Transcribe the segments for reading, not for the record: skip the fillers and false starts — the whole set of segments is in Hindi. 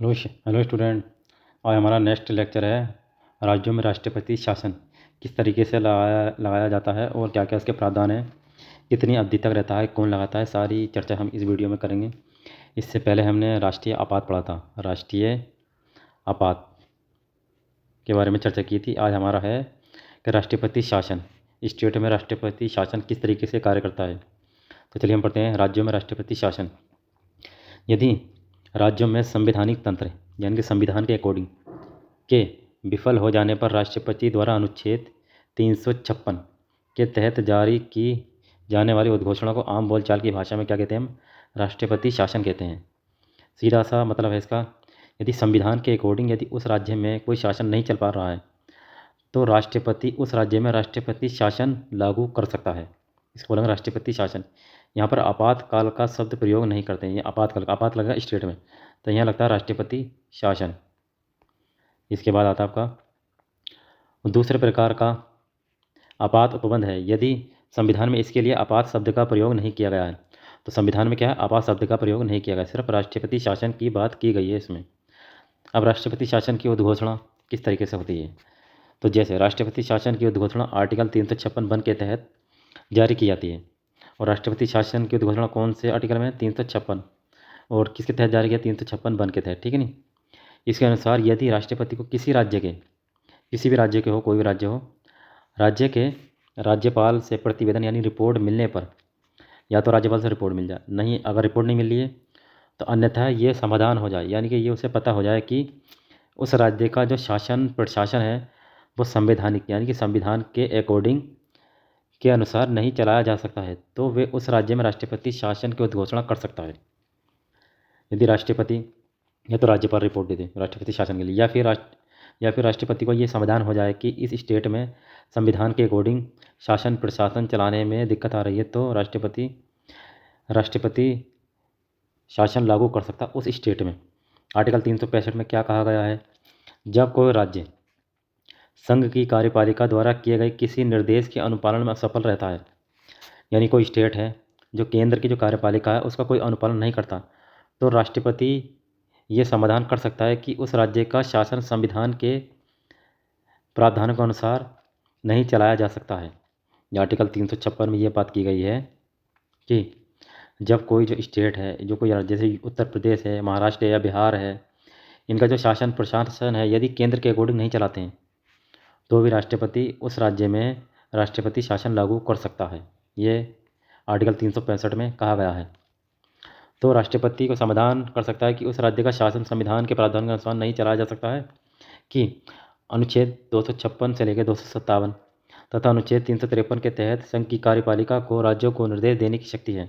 Hello student. आज हमारा नेक्स्ट लेक्चर है राज्यों में राष्ट्रपति शासन किस तरीके से लगाया जाता है और क्या क्या इसके प्रावधान है, कितनी अवधि तक रहता है, कौन लगाता है, सारी चर्चा हम इस वीडियो में करेंगे। इससे पहले हमने राष्ट्रीय आपात पढ़ा था। राष्ट्रीय आपात के बारे में चर्चा की थी। आज हमारा है कि राष्ट्रपति शासन, स्टेट में राष्ट्रपति शासन किस तरीके से कार्य करता है। तो चलिए हम पढ़ते हैं राज्यों में राष्ट्रपति शासन। यदि राज्यों में संवैधानिक तंत्र यानी कि संविधान के अकॉर्डिंग के विफल हो जाने पर राष्ट्रपति द्वारा अनुच्छेद 356 के तहत जारी की जाने वाली उद्घोषणा को आम बोलचाल की भाषा में क्या कहते हैं हम? राष्ट्रपति शासन कहते हैं। सीधा सा मतलब है इसका, यदि संविधान के अकॉर्डिंग यदि उस राज्य में कोई शासन नहीं चल पा रहा है तो राष्ट्रपति उस राज्य में राष्ट्रपति शासन लागू कर सकता है। इसको बोलेंगे राष्ट्रपति शासन। यहाँ पर आपातकाल का शब्द प्रयोग नहीं करते हैं। ये आपात लगा स्टेट में, तो यहाँ लगता है राष्ट्रपति शासन। इसके बाद आता है आपका दूसरे प्रकार का आपात उपबंध है। यदि संविधान में इसके लिए आपात शब्द का प्रयोग नहीं किया गया है, तो संविधान में क्या है, आपात शब्द का प्रयोग नहीं किया गया, सिर्फ राष्ट्रपति शासन की बात की गई है इसमें। अब राष्ट्रपति शासन की उद्घोषणा किस तरीके से होती है? तो जैसे राष्ट्रपति शासन की उद्घोषणा आर्टिकल 356 के तहत जारी की जाती है। और राष्ट्रपति शासन की उद्घोषणा कौन से आर्टिकल में? 356। और किसके तहत जारी किया? 356 के तहत, ठीक है नहीं। इसके अनुसार यदि राष्ट्रपति को किसी भी राज्य के हो, कोई भी राज्य हो, राज्य के राज्यपाल से प्रतिवेदन यानी रिपोर्ट मिलने पर, या तो राज्यपाल से रिपोर्ट मिल जाए, नहीं अगर रिपोर्ट नहीं मिल रही है तो अन्यथा ये समाधान हो जाए, यानी कि ये उसे पता हो जाए कि उस राज्य का जो शासन प्रशासन है वो संवैधानिक यानी कि संविधान के अकॉर्डिंग के अनुसार नहीं चलाया जा सकता है, तो वे उस राज्य में राष्ट्रपति शासन की उद्घोषणा कर सकता है। यदि राष्ट्रपति या तो राज्यपाल रिपोर्ट दे दे राष्ट्रपति शासन के लिए, या फिर राष्ट्रपति को ये समाधान हो जाए कि इस स्टेट में संविधान के अकॉर्डिंग शासन प्रशासन चलाने में दिक्कत आ रही है, तो राष्ट्रपति शासन लागू कर सकता उस स्टेट में। आर्टिकल 365 में क्या कहा गया है? जब कोई राज्य संघ की कार्यपालिका द्वारा किए गए किसी निर्देश के अनुपालन में असफल रहता है, यानी कोई स्टेट है जो केंद्र की जो कार्यपालिका है उसका कोई अनुपालन नहीं करता, तो राष्ट्रपति ये समाधान कर सकता है कि उस राज्य का शासन संविधान के प्रावधानों के अनुसार नहीं चलाया जा सकता है। ये आर्टिकल 356 में ये बात की गई है कि जब कोई जो स्टेट है, जो कोई राज्य, जैसे उत्तर प्रदेश है, महाराष्ट्र है या बिहार है, इनका जो शासन प्रशासन है यदि केंद्र के अकॉर्डिंग नहीं चलाते हैं तो भी राष्ट्रपति उस राज्य में राष्ट्रपति शासन लागू कर सकता है। ये आर्टिकल 365 में कहा गया है। तो राष्ट्रपति को समाधान कर सकता है कि उस राज्य का शासन संविधान के प्रावधान के अनुसार नहीं चलाया जा सकता है कि अनुच्छेद 256 से लेकर 257 तथा अनुच्छेद 353 के तहत संघ की कार्यपालिका को राज्यों को निर्देश देने की शक्ति है।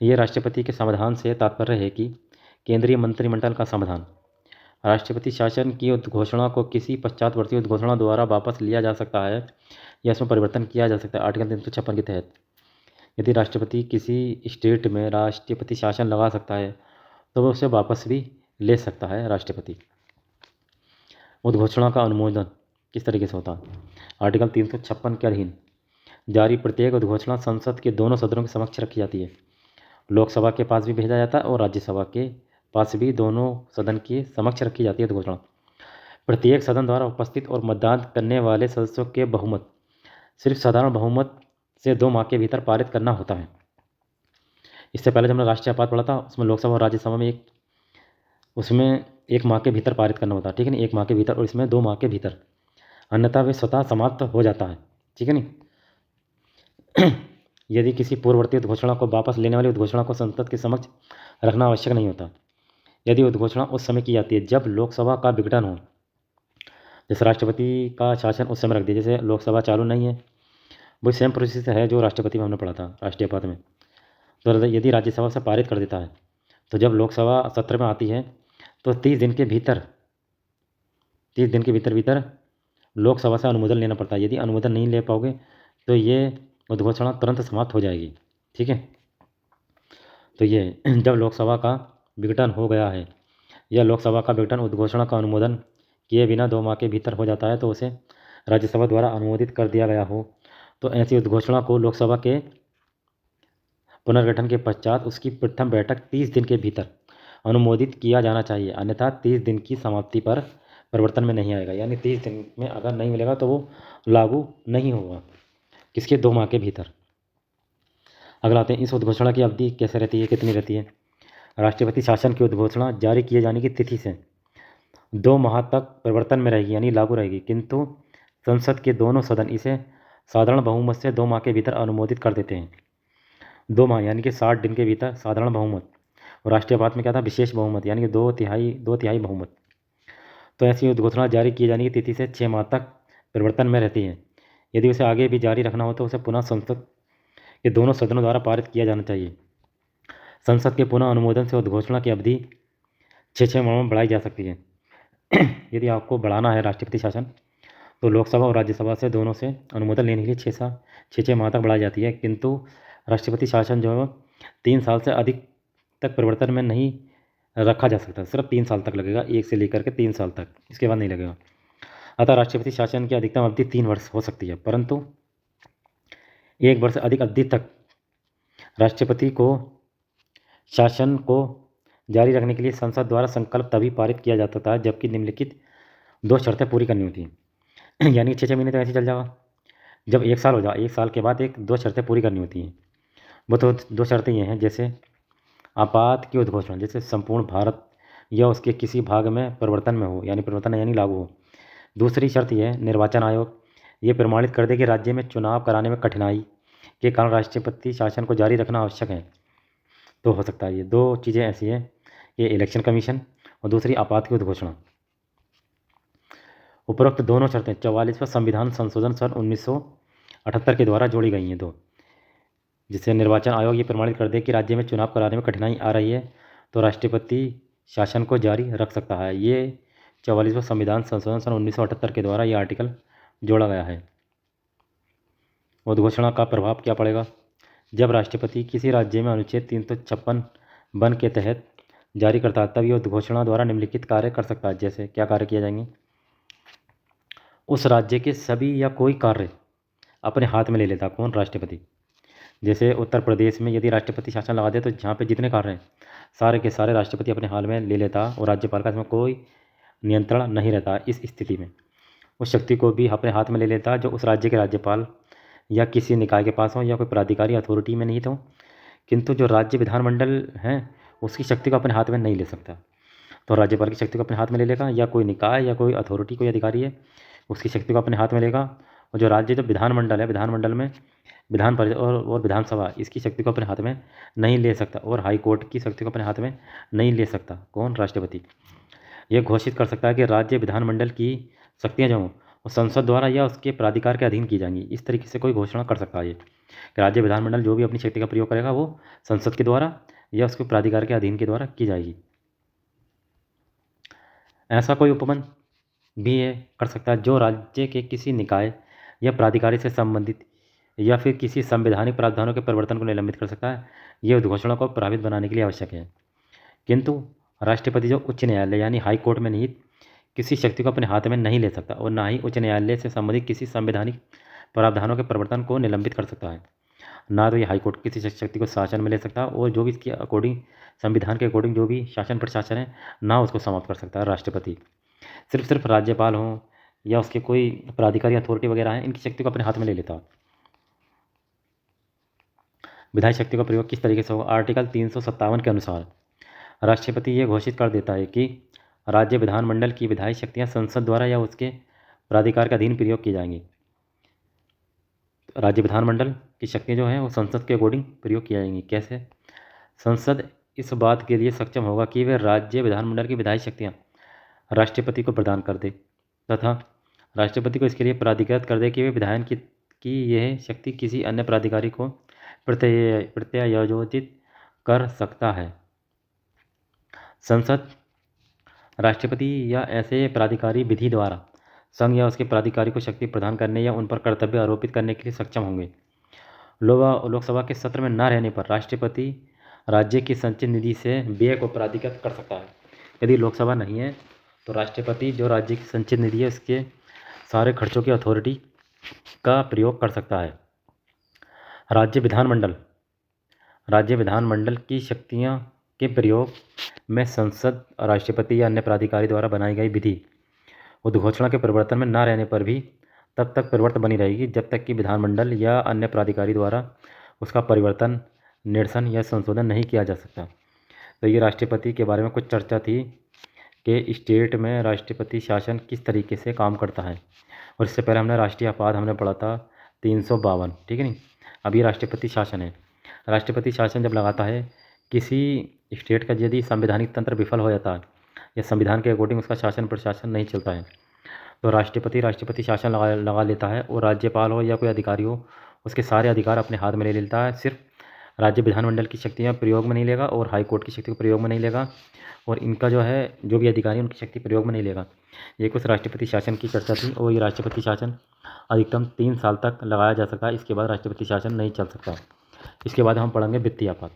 ये राष्ट्रपति के समाधान से तात्पर्य है कि केंद्रीय मंत्रिमंडल का समाधान राष्ट्रपति शासन की उद्घोषणा को किसी पश्चातवर्ती उद्घोषणा द्वारा वापस लिया जा सकता है या इसमें परिवर्तन किया जा सकता है। आर्टिकल 356 के तहत यदि राष्ट्रपति किसी स्टेट में राष्ट्रपति शासन लगा सकता है तो वह उसे वापस भी ले सकता है राष्ट्रपति। उद्घोषणा का अनुमोदन किस तरीके से होता है? आर्टिकल 356 के अधीन जारी प्रत्येक उद्घोषणा संसद के दोनों सदनों के समक्ष रखी जाती है। लोकसभा के पास भी भेजा जाता है और राज्यसभा के पास भी, दोनों सदन के समक्ष रखी जाती है उद्घोषणा। प्रत्येक सदन द्वारा उपस्थित और मतदान करने वाले सदस्यों के बहुमत सिर्फ साधारण बहुमत से 2 माह के भीतर पारित करना होता है। इससे पहले जब हमने राष्ट्रीय आपात पढ़ा था उसमें लोकसभा और राज्यसभा में उसमें 1 माह के भीतर पारित करना होता है, ठीक है नहीं, 1 माह के भीतर, और इसमें 2 माह के भीतर, अन्यथा वे स्वतः समाप्त हो जाता है, ठीक है नहीं। यदि किसी पूर्ववर्ती उद्घोषणा को वापस लेने वाली उद्घोषणा को संसद के समक्ष रखना आवश्यक नहीं होता यदि उद्घोषणा उस समय की जाती है जब लोकसभा का विघटन हो। जैसे राष्ट्रपति का शासन उस समय रख दिया, जैसे लोकसभा चालू नहीं है, वही सेम प्रोसेस है जो राष्ट्रपति में हमने पढ़ा था राष्ट्रीय आपात में। तो यदि राज्यसभा से पारित कर देता है तो जब लोकसभा सत्र में आती है तो 30 दिन के भीतर भीतर लोकसभा से अनुमोदन लेना पड़ता है। यदि अनुमोदन नहीं ले पाओगे तो ये उद्घोषणा तुरंत समाप्त हो जाएगी, ठीक है। तो ये जब लोकसभा का विघटन हो गया है या लोकसभा का विघटन उद्घोषणा का अनुमोदन किए बिना 2 माह के भीतर हो जाता है तो उसे राज्यसभा द्वारा अनुमोदित कर दिया गया हो, तो ऐसी उद्घोषणा को लोकसभा के पुनर्गठन के पश्चात उसकी प्रथम बैठक 30 दिन के भीतर अनुमोदित किया जाना चाहिए, अन्यथा 30 दिन की समाप्ति पर परिवर्तन में नहीं आएगा। यानी 30 दिन में अगर नहीं मिलेगा तो वो लागू नहीं होगा। किसके? 2 माह के भीतर। अगला आते हैं, इस उद्घोषणा की अवधि कैसे रहती है, कितनी रहती है? राष्ट्रपति शासन की उद्घोषणा जारी किए जाने की तिथि से 2 माह तक परिवर्तन में रहेगी, यानी लागू रहेगी, किंतु संसद के दोनों सदन इसे साधारण बहुमत से 2 माह के भीतर अनुमोदित कर देते हैं। 2 माह यानी कि 60 दिन के भीतर साधारण बहुमत, और राष्ट्रीयपात में क्या था? विशेष बहुमत, यानी कि 2 तिहाई बहुमत। तो ऐसी उद्घोषणा जारी किए जाने की तिथि से 6 माह तक परिवर्तन में रहती है। यदि उसे आगे भी जारी रखना हो तो उसे पुनः संसद के दोनों सदनों द्वारा पारित किया जाना चाहिए। संसद के पुनः अनुमोदन से उद्घोषणा की अवधि 6 माह में बढ़ाई जा सकती है। यदि आपको बढ़ाना है राष्ट्रपति शासन तो लोकसभा और राज्यसभा से दोनों से अनुमोदन लेने के लिए 6 माह तक बढ़ाई जाती है, किंतु राष्ट्रपति शासन जो है 3 साल से अधिक तक परिवर्तन में नहीं रखा जा सकता। सिर्फ 3 साल तक लगेगा, 1 से लेकर के 3 साल तक, इसके बाद नहीं लगेगा। अतः राष्ट्रपति शासन की अधिकतम अवधि 3 वर्ष हो सकती है, परंतु 1 वर्ष से अधिक अवधि तक राष्ट्रपति को शासन को जारी रखने के लिए संसद द्वारा संकल्प तभी पारित किया जाता है जबकि निम्नलिखित 2 शर्तें पूरी करनी होती हैं। यानी 6 महीने तो ऐसे चल जाएगा। जब 1 साल हो जाए, 1 साल के बाद 2 शर्तें पूरी करनी होती हैं। वो तो 2 शर्तें ये हैं, जैसे आपात की उद्घोषणा, जैसे संपूर्ण भारत या उसके किसी भाग में परिवर्तन में हो, यानी परिवर्तन यानी लागू हो। दूसरी शर्त यह है, निर्वाचन आयोग ये प्रमाणित कर दे कि राज्य में चुनाव कराने में कठिनाई के कारण राष्ट्रपति शासन को जारी रखना आवश्यक है, तो हो सकता है। ये 2 चीज़ें ऐसी हैं, ये इलेक्शन कमीशन और दूसरी आपात की उद्घोषणा। उपरोक्त दोनों शर्तें 44वें संविधान संशोधन सन 1978 के द्वारा जोड़ी गई हैं। 2, जिससे निर्वाचन आयोग ये प्रमाणित कर दे कि राज्य में चुनाव कराने में कठिनाई आ रही है तो राष्ट्रपति शासन को जारी रख सकता है। ये 44वां संविधान संशोधन सन 1978 के द्वारा ये आर्टिकल जोड़ा गया है। उद्घोषणा का प्रभाव क्या पड़ेगा? जब राष्ट्रपति किसी राज्य में अनुच्छेद 356 वन के तहत जारी करता है तब ये उद्घोषणा द्वारा निम्नलिखित कार्य कर सकता है। जैसे क्या कार्य किए जाएंगे? उस राज्य के सभी या कोई कार्य अपने हाथ में ले लेता। कौन? राष्ट्रपति। जैसे उत्तर प्रदेश में यदि राष्ट्रपति शासन लगा दे तो जहाँ पे जितने कार्य हैं सारे के सारे राष्ट्रपति अपने हाथ में ले लेता और राज्यपाल का इसमें कोई नियंत्रण नहीं रहता। इस स्थिति में उस शक्ति को भी अपने हाथ में ले लेता जो उस राज्य के राज्यपाल या किसी निकाय के पास हो या कोई प्राधिकारी अथॉरिटी में नहीं तो, किंतु जो राज्य विधानमंडल हैं उसकी शक्ति को अपने हाथ में नहीं ले सकता। तो राज्यपाल की शक्ति को अपने हाथ में ले लेगा, या कोई निकाय या कोई अथॉरिटी कोई अधिकारी है उसकी शक्ति को अपने हाथ में लेगा, और जो राज्य जो विधानमंडल है विधानमंडल में विधान परिषद और विधानसभा इसकी शक्ति को अपने हाथ में नहीं ले सकता, और हाई कोर्ट की शक्ति को अपने हाथ में नहीं ले सकता। कौन? राष्ट्रपति। यह घोषित कर सकता है कि राज्य विधानमंडल की शक्तियाँ जो हों वो संसद द्वारा या उसके प्राधिकार के अधीन की जाएंगी। इस तरीके से कोई घोषणा कर सकता है ये कि राज्य विधानमंडल जो भी अपनी शक्ति का प्रयोग करेगा वो संसद के द्वारा या उसके प्राधिकार के अधीन के द्वारा की जाएगी। ऐसा कोई उपबंध भी ये कर सकता है जो राज्य के किसी निकाय या प्राधिकारी से संबंधित या फिर किसी संवैधानिक प्रावधानों के परिवर्तन को निलंबित कर सकता है। ये उद्घोषणा को प्रभावित बनाने के लिए आवश्यक है, किंतु राष्ट्रपति जो उच्च न्यायालय यानी हाई कोर्ट में निहित किसी शक्ति को अपने हाथ में नहीं ले सकता और ना ही उच्च न्यायालय से संबंधित किसी संवैधानिक प्रावधानों के परिवर्तन को निलंबित कर सकता है। ना तो ये हाई कोर्ट किसी शक्ति को शासन में ले सकता और जो भी इसके अकॉर्डिंग संविधान के अकॉर्डिंग जो भी शासन प्रशासन है ना उसको समाप्त कर सकता है राष्ट्रपति। सिर्फ राज्यपाल हों या उसके कोई प्राधिकारी अथॉरिटी वगैरह हैं इनकी शक्ति को अपने हाथ में ले लेता है। विधायी शक्ति का प्रयोग किस तरीके से होगा? आर्टिकल 357 के अनुसार राष्ट्रपति ये घोषित कर देता है कि राज्य विधानमंडल की विधायी शक्तियाँ संसद द्वारा या उसके प्राधिकार के अधीन प्रयोग की जाएंगी। राज्य विधानमंडल की शक्तियाँ जो हैं वो संसद के अकॉर्डिंग प्रयोग की जाएंगी। कैसे? संसद इस बात के लिए सक्षम होगा कि वे राज्य विधानमंडल की विधायी शक्तियाँ राष्ट्रपति को प्रदान कर दे तथा राष्ट्रपति को इसके लिए प्राधिकृत कर दे कि वे विधायन की यह शक्ति किसी अन्य प्राधिकारी को प्रत्यायोजित कर सकता है। संसद राष्ट्रपति या ऐसे प्राधिकारी विधि द्वारा संघ या उसके प्राधिकारी को शक्ति प्रदान करने या उन पर कर्तव्य आरोपित करने के लिए सक्षम होंगे। लोकसभा के सत्र में न रहने पर राष्ट्रपति राज्य की संचित निधि से व्यय को प्राधिकृत कर सकता है। यदि लोकसभा नहीं है तो राष्ट्रपति जो राज्य की संचित निधि है उसके सारे खर्चों की अथॉरिटी का प्रयोग कर सकता है। राज्य विधानमंडल की शक्तियाँ के प्रयोग में संसद, राष्ट्रपति या अन्य प्राधिकारी द्वारा बनाई गई विधि उद्घोषणा के परिवर्तन में न रहने पर भी तब तक प्रवर्त बनी रहेगी जब तक कि विधानमंडल या अन्य प्राधिकारी द्वारा उसका परिवर्तन, निरसन या संशोधन नहीं किया जा सकता। तो ये राष्ट्रपति के बारे में कुछ चर्चा थी कि स्टेट में राष्ट्रपति शासन किस तरीके से काम करता है। और इससे पहले हमने राष्ट्रीय अपराध हमने पढ़ा था 352, ठीक है नहीं। अब ये राष्ट्रपति शासन है। राष्ट्रपति शासन जब लगाता है किसी स्टेट का, यदि संवैधानिक तंत्र विफल हो जाता है या संविधान के अकॉर्डिंग उसका शासन प्रशासन नहीं चलता है, तो राष्ट्रपति शासन लगा लेता है और राज्यपाल हो या कोई अधिकारी हो उसके सारे अधिकार अपने हाथ में ले लेता है। सिर्फ राज्य विधानमंडल की शक्तियाँ प्रयोग में नहीं लेगा और हाई कोर्ट की शक्ति को प्रयोग में नहीं लेगा, और इनका जो है जो भी अधिकारी उनकी शक्ति प्रयोग में नहीं लेगा। ये कुछ राष्ट्रपति शासन की चर्चा थी। और ये राष्ट्रपति शासन अधिकतम 3 साल तक लगाया जा सकता है। इसके बाद राष्ट्रपति शासन नहीं चल सकता। इसके बाद हम पढ़ेंगे वित्तीय आपात।